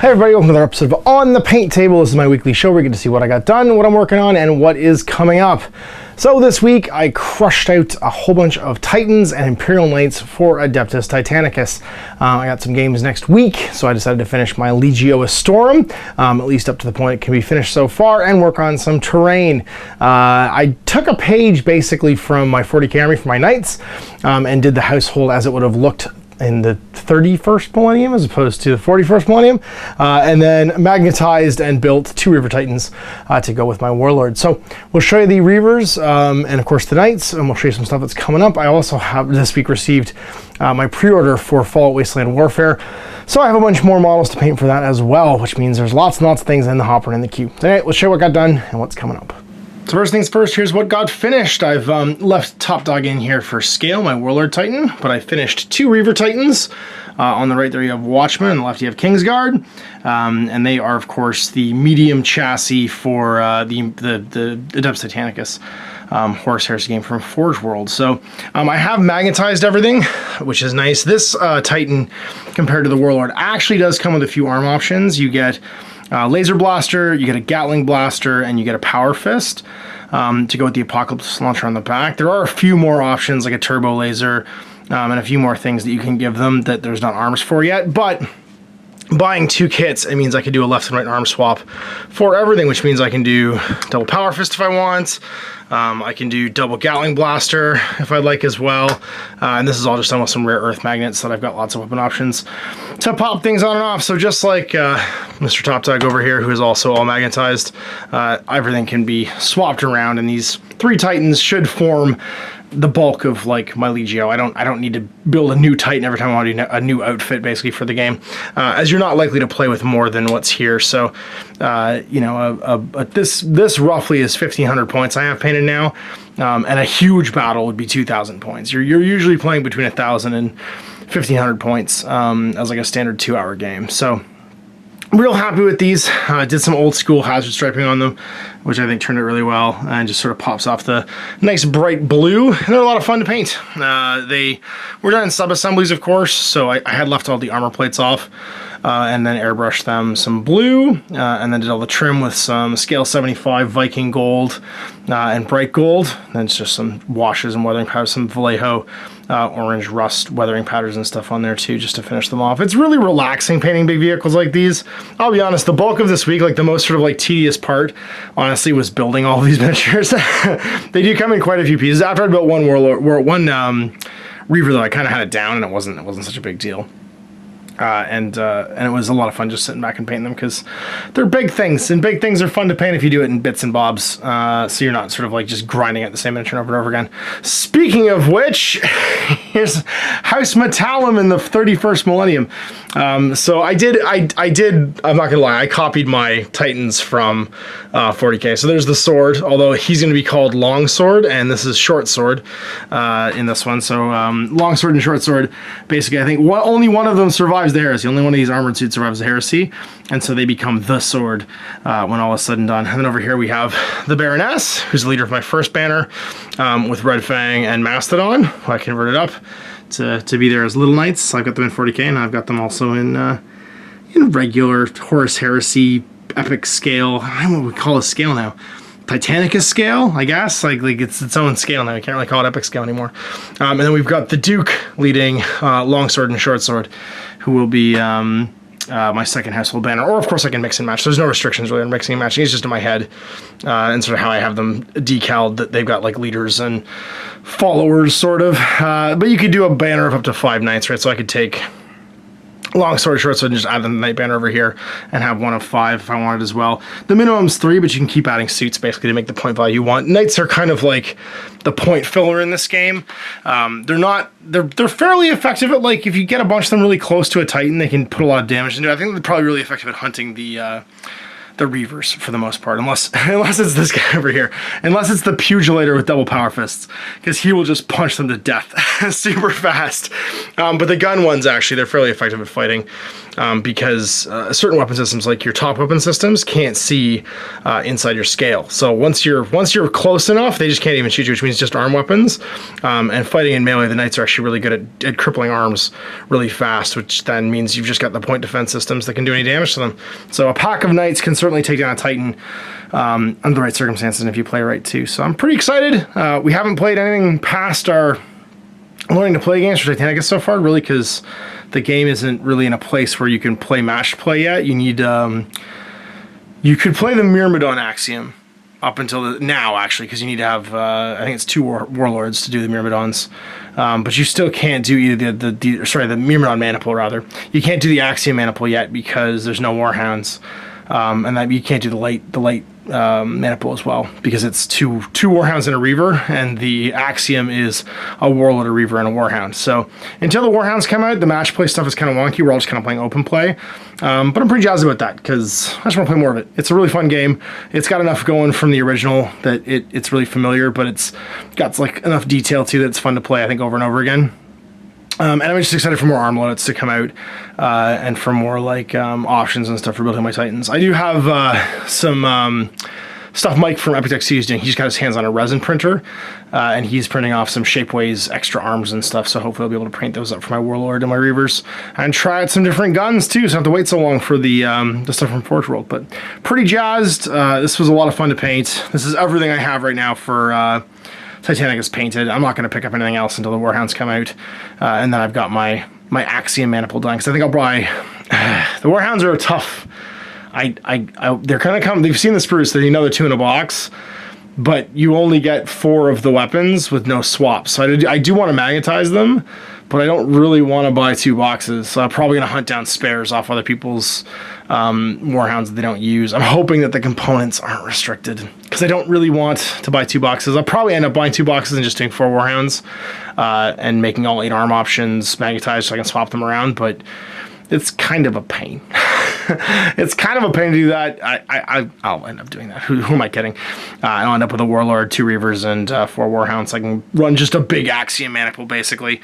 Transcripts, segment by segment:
Hey everybody, welcome to another episode of On the Paint Table. This is my weekly show where you get to see what I got done, what I'm working on, and what is coming up. So this week I crushed out a whole bunch of Titans and Imperial Knights for Adeptus Ttanicus. I got some games next week, so I decided to finish my Legio Astorum, at least up to the point it can be finished so far, and work on some terrain. I took a page basically from my 40k army for my Knights, and did the household as it would have looked in the 31st millennium as opposed to the 41st millennium, and then magnetized and built 2 Reaver Titans to go with my Warlord. So we'll show you the Reavers and of course the Knights, and we'll show you some stuff that's coming up. I also have this week received my pre-order for Fallout Wasteland Warfare, so I have a bunch more models to paint for that as well, which means there's lots and lots of things in the hopper and in the queue. So anyway, let's show you what got done and what's coming up. So first things first, here's what got finished. I've left Top Dog in here for scale, my Warlord Titan, but I finished 2 Reaver Titans. On the right there you have Watchman, on the left you have Kingsguard, and they are of course the medium chassis for the Adeptus Ttanicus Horus Heresy game from Forge World. So I have magnetized everything, which is nice. This Titan, compared to the Warlord, actually does come with a few arm options. You get laser blaster, you get a Gatling blaster, and you get a power fist to go with the Apocalypse launcher on the back. There are a few more options like a turbo laser and a few more things that you can give them that there's not arms for yet, but buying 2 kits, it means I can do a left and right arm swap for everything, which means I can do double power fist if I want. I can do double Gatling blaster if I'd like as well. And this is all just done with some rare earth magnets that I've got lots of weapon options to pop things on and off. So just like Mr. Top Dog over here, who is also all magnetized, everything can be swapped around, and these 3 Titans should form the bulk of like my Legio. I don't need to build a new Titan every time I want to do a new outfit basically for the game, as you're not likely to play with more than what's here. So you know, this roughly is 1,500 points I have painted now, and a huge battle would be 2,000 points. You're usually playing between 1,000 and 1,500 points as like a standard 2-hour game. So real happy with these. Did some old school hazard striping on them, which I think turned out really well, and just sort of pops off the nice bright blue. And they're a lot of fun to paint. They were done in sub-assemblies, of course, so I had left all the armor plates off, and then airbrushed them some blue, and then did all the trim with some scale 75 Viking gold and bright gold. Then it's just some washes and weathering powders, some Vallejo orange rust weathering powders and stuff on there too, just to finish them off. It's really relaxing painting big vehicles like these. I'll be honest, the bulk of this week, like the most sort of like tedious part, honestly, was building all of these miniatures. They do come in quite a few pieces. After I built one Warlord, Reaver, though, I kind of had it down, and it wasn't such a big deal. And it was a lot of fun just sitting back and painting them, because they're big things, and big things are fun to paint if you do it in bits and bobs, so you're not sort of like just grinding out the same miniature over and over again. Speaking of which, here's House Metallum in the 31st millennium. So I did, I'm not gonna lie, I copied my Titans from 40k. So there's the sword, although he's gonna be called Longsword, and this is Short Sword in this one. So Longsword and Short Sword, basically, I think only one of them survives the heresy. Only one of these armored suits survives the heresy, and so they become the sword when all is said and done. And then over here we have the Baroness, who's the leader of my first banner, with Red Fang and Mastodon, who I converted up to be there as Little Knights. So I've got them in 40k, and I've got them also in regular Horus Heresy epic scale. I don't know what we call a scale now. Ttanicus scale, I guess. Like it's its own scale now. You can't really call it epic scale anymore. And then we've got the Duke leading Longsword and Short Sword, who will be my second household banner. Or of course I can mix and match. There's no restrictions really on mixing and matching. It's just in my head, and sort of how I have them decaled, that they've got like leaders and followers sort of. But you could do a banner of up to 5 knights, right? So I could take Longsword, Short Sword, and just add the knight banner over here and have one of 5 if I wanted as well. The minimum's 3, but you can keep adding suits basically to make the point value you want. Knights are kind of like the point filler in this game. They're fairly effective at, like, if you get a bunch of them really close to a Titan, they can put a lot of damage into it. I think they're probably really effective at hunting the the Reavers for the most part, unless it's this guy over here, unless it's the Pugulator with double power fists, because he will just punch them to death super fast. But the gun ones, actually, they're fairly effective at fighting, because certain weapon systems, like your top weapon systems, can't see inside your scale. So once you're close enough, they just can't even shoot you, which means just arm weapons. And fighting in melee, the knights are actually really good at crippling arms really fast, which then means you've just got the point defense systems that can do any damage to them. So a pack of knights can certainly take down a Titan under the right circumstances, and if you play right too. So I'm pretty excited. We haven't played anything past our learning to play games for Ttanicus so far, really, because the game isn't really in a place where you can play matched play yet. You need you could play the Myrmidon Axiom up until now, actually, because you need to have I think it's 2 warlords to do the Myrmidons, but you still can't do either the Myrmidon Maniple, rather. You can't do the Axiom Maniple yet because there's no Warhounds, and that you can't do the light Maniple as well, because it's two Warhounds and a Reaver, and the Axiom is a Warlord, a Reaver, and a Warhound. So until the Warhounds come out, the match play stuff is kind of wonky. We're all just kind of playing open play, but I'm pretty jazzed about that because I just want to play more of it. It's a really fun game. It's got enough going from the original that it's really familiar, but it's got like enough detail too that it's fun to play, I think, over and over again. And I'm just excited for more arm loadouts to come out, and for more like options and stuff for building my Titans. I do have some stuff Mike from Epitech is doing. He's got his hands on a resin printer, and he's printing off some Shapeways extra arms and stuff, so hopefully I'll be able to print those up for my Warlord and my Reavers, and try out some different guns too, so I don't have to wait so long for the stuff from Forge World. But pretty jazzed. This was a lot of fun to paint. This is everything I have right now for Ttanicus painted. I'm not going to pick up anything else until the Warhounds come out, and then I've got my Axiom Maniple done, because I think I'll probably the Warhounds are a tough. They're kind of come. They've seen the spruce. There's another 2 in a box, but you only get 4 of the weapons with no swaps. So I do want to magnetize them, but I don't really want to buy 2 boxes. So I'm probably going to hunt down spares off other people's Warhounds that they don't use. I'm hoping that the components aren't restricted, because I don't really want to buy 2 boxes. I'll probably end up buying 2 boxes and just doing 4 Warhounds, and making all 8 arm options magnetized so I can swap them around, but it's kind of a pain. It's kind of a pain to do that. I'll end up doing that. Who am I kidding? I'll end up with a Warlord, 2 Reavers, and 4 Warhounds. So I can run just a big Axiom Maniple, basically,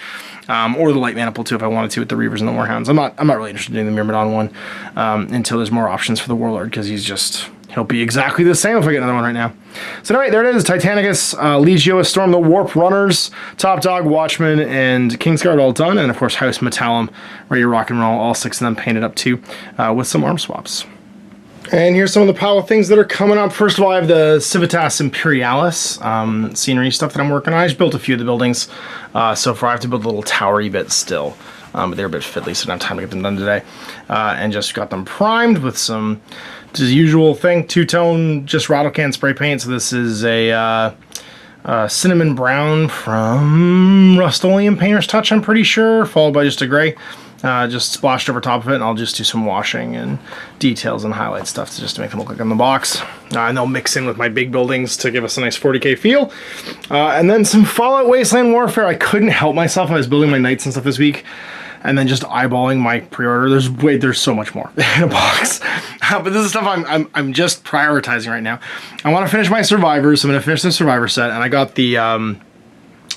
or the light Maniple too if I wanted to with the Reavers and the Warhounds. I'm not really interested in the Myrmidon one until there's more options for the Warlord, because he'll be exactly the same if I get another one right now. So anyway, there it is. Ttanicus, Legio, Storm the Warp, Runners, Top Dog, Watchman, and Kingsguard all done. And of course, House Metallum, ready to rock and roll. All 6 of them painted up too, with some arm swaps. And here's some of the pile of things that are coming up. First of all, I have the Civitas Imperialis scenery stuff that I'm working on. I just built a few of the buildings so far. I have to build a little towery bit still. But they're a bit fiddly, so I don't have time to get them done today. And just got them primed with some, the usual thing, 2-tone, just rattle can spray paint. So this is a cinnamon brown from Rust-Oleum Painter's Touch, I'm pretty sure, followed by just a gray. Just splashed over top of it, and I'll just do some washing and details and highlight stuff just to make them look like on the box. And they'll mix in with my big buildings to give us a nice 40k feel. And then some Fallout Wasteland Warfare. I couldn't help myself. I was building my knights and stuff this week, and then just eyeballing my pre-order. There's so much more in a box. But this is stuff I'm just prioritizing right now. I want to finish my Survivors, so I'm going to finish the Survivor set, and I got the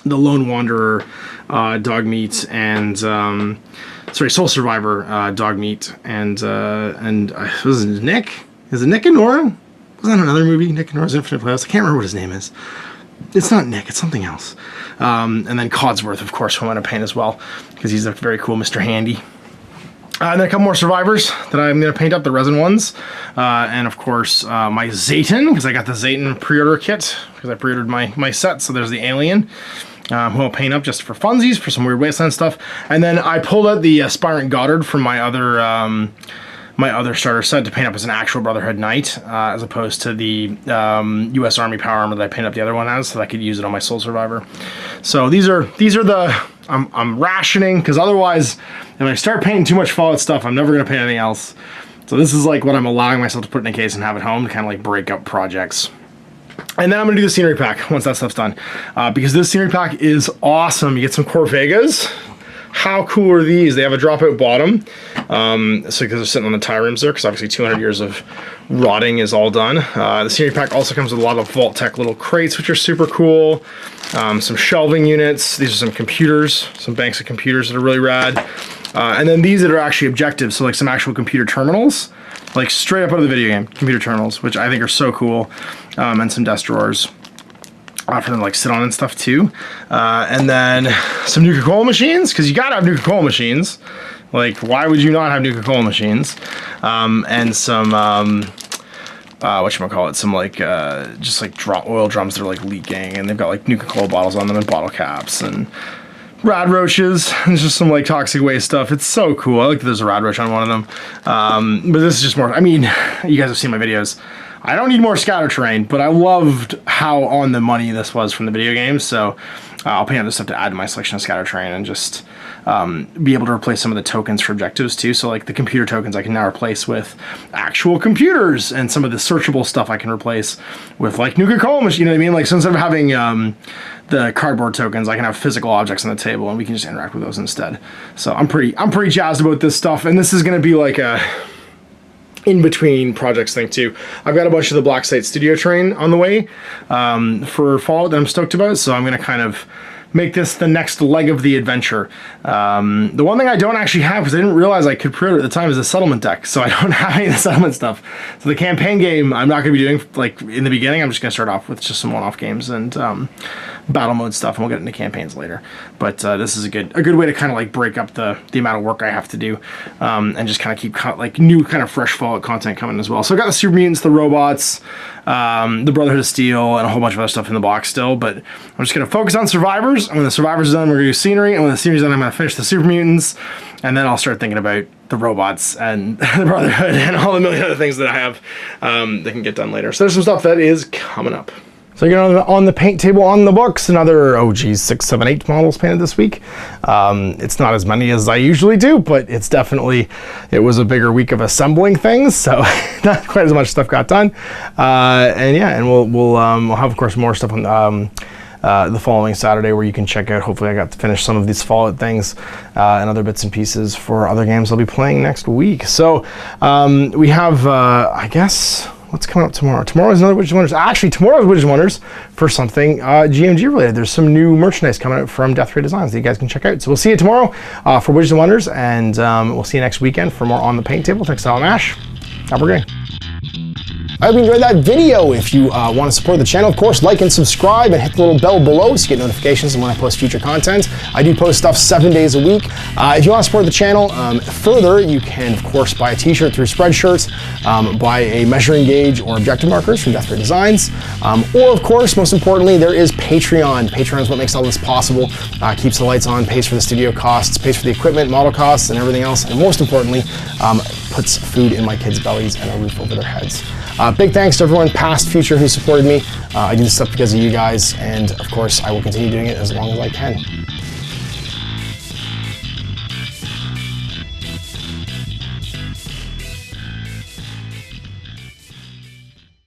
Lone Wanderer dog meat and Soul Survivor dog meat, and was it Nick? Is it Nick and Nora? Was that another movie? Nick and Nora's Infinite Playhouse? I can't remember what his name is. It's not Nick, it's something else. And then Codsworth, of course, who I'm going to paint as well, because he's a very cool Mr. Handy. And then a couple more Survivors that I'm going to paint up, the resin ones. And of course, my Zayton, because I got the Zayton pre-order kit, because I pre-ordered my set, so there's the Alien. Who I'll paint up just for funsies, for some weird Wasteland stuff. And then I pulled out the Aspirant Goddard from my other starter set to paint up as an actual Brotherhood Knight, as opposed to the U.S. Army Power Armor that I painted up the other one as, so that I could use it on my Soul Survivor. So these are the I'm rationing, because otherwise, if I start painting too much Fallout stuff, I'm never going to paint anything else. So this is like what I'm allowing myself to put in a case and have at home to kind of like break up projects. And then I'm going to do the scenery pack once that stuff's done, because this scenery pack is awesome. You get some Corvegas, How cool are these? They have a dropout bottom, so because they're sitting on the tie rims there, because obviously 200 years of rotting is all done. The scenery pack also comes with a lot of Vault Tech little crates, which are super cool. Some shelving units. These are some computers, some banks of computers that are really rad. And then these that are actually objectives, so like some actual computer terminals, like straight up out of the video game, computer terminals, which I think are so cool, and some desk drawers for them to like sit on and stuff too. And then some Nuka-Cola machines, because you gotta have Nuka-Cola machines. Like, why would you not have Nuka-Cola machines? And some, whatchamacallit, some like, just like oil drums that are like leaking, and they've got like Nuka-Cola bottles on them and bottle caps, and rad roaches. There's just some like toxic waste stuff. It's so cool. I like that there's a rad roach on one of them. But this is just more, I mean, you guys have seen my videos. I don't need more scatter terrain, but I loved how on the money this was from the video games. So I'll paint other stuff to add to my selection of scatter terrain, and just be able to replace some of the tokens for objectives too. So like the computer tokens I can now replace with actual computers, and some of the searchable stuff I can replace with like Nuka-Cola machine, you know what I mean? Like, so instead of having the cardboard tokens, I can have physical objects on the table, and we can just interact with those instead. So I'm pretty jazzed about this stuff, and this is going to be like a in-between projects thing too. I've got a bunch of the Black Site Studio terrain on the way for Fallout that I'm stoked about, so I'm going to kind of make this the next leg of the adventure. The one thing I don't actually have, because I didn't realize I could pre-order at the time, is a settlement deck, so I don't have any of the settlement stuff. So the campaign game I'm not going to be doing like in the beginning. I'm just going to start off with just some one-off games and battle mode stuff, and we'll get into campaigns later. But this is a good way to kind of like break up the amount of work I have to do, and just kind of keep like new kind of fresh Fallout content coming as well. So I've got the Super Mutants, the robots, the Brotherhood of Steel, and a whole bunch of other stuff in the box still, but I'm just going to focus on Survivors. And when the Survivors is done, we're going to do scenery, and when the scenery's done, I'm going to finish the Super Mutants, and then I'll start thinking about the robots and the Brotherhood and all the million other things that I have that can get done later. So there's some stuff that is coming up. So you know, on the paint table on the books, another, oh geez, 6, 7, 8 models painted this week. It's not as many as I usually do, but it's definitely, it was a bigger week of assembling things, so not quite as much stuff got done. And yeah, and we'll have, of course, more stuff on the following Saturday, where you can check out. Hopefully I got to finish some of these Fallout things and other bits and pieces for other games I'll be playing next week. So we have, I guess, what's coming up tomorrow? Tomorrow is another Witches and Wonders. Actually, tomorrow's Witches and Wonders for something GMG related. There's some new merchandise coming out from Death Ray Designs that you guys can check out. So we'll see you tomorrow for Witches and Wonders, and we'll see you next weekend for more On the Paint Table. Thanks to Alan Ash. Have a great day. I hope you enjoyed that video. If you want to support the channel, of course, like and subscribe, and hit the little bell below so you get notifications when I post future content. I do post stuff 7 days a week. If you want to support the channel further, you can, of course, buy a t-shirt through Spreadshirts, buy a measuring gauge or objective markers from Death Ray Designs, or, of course, most importantly, there is Patreon. Patreon is what makes all this possible, keeps the lights on, pays for the studio costs, pays for the equipment, model costs, and everything else, and most importantly, puts food in my kids' bellies and a roof over their heads. Big thanks to everyone, past, future, who supported me. I do this stuff because of you guys, and of course, I will continue doing it as long as I can.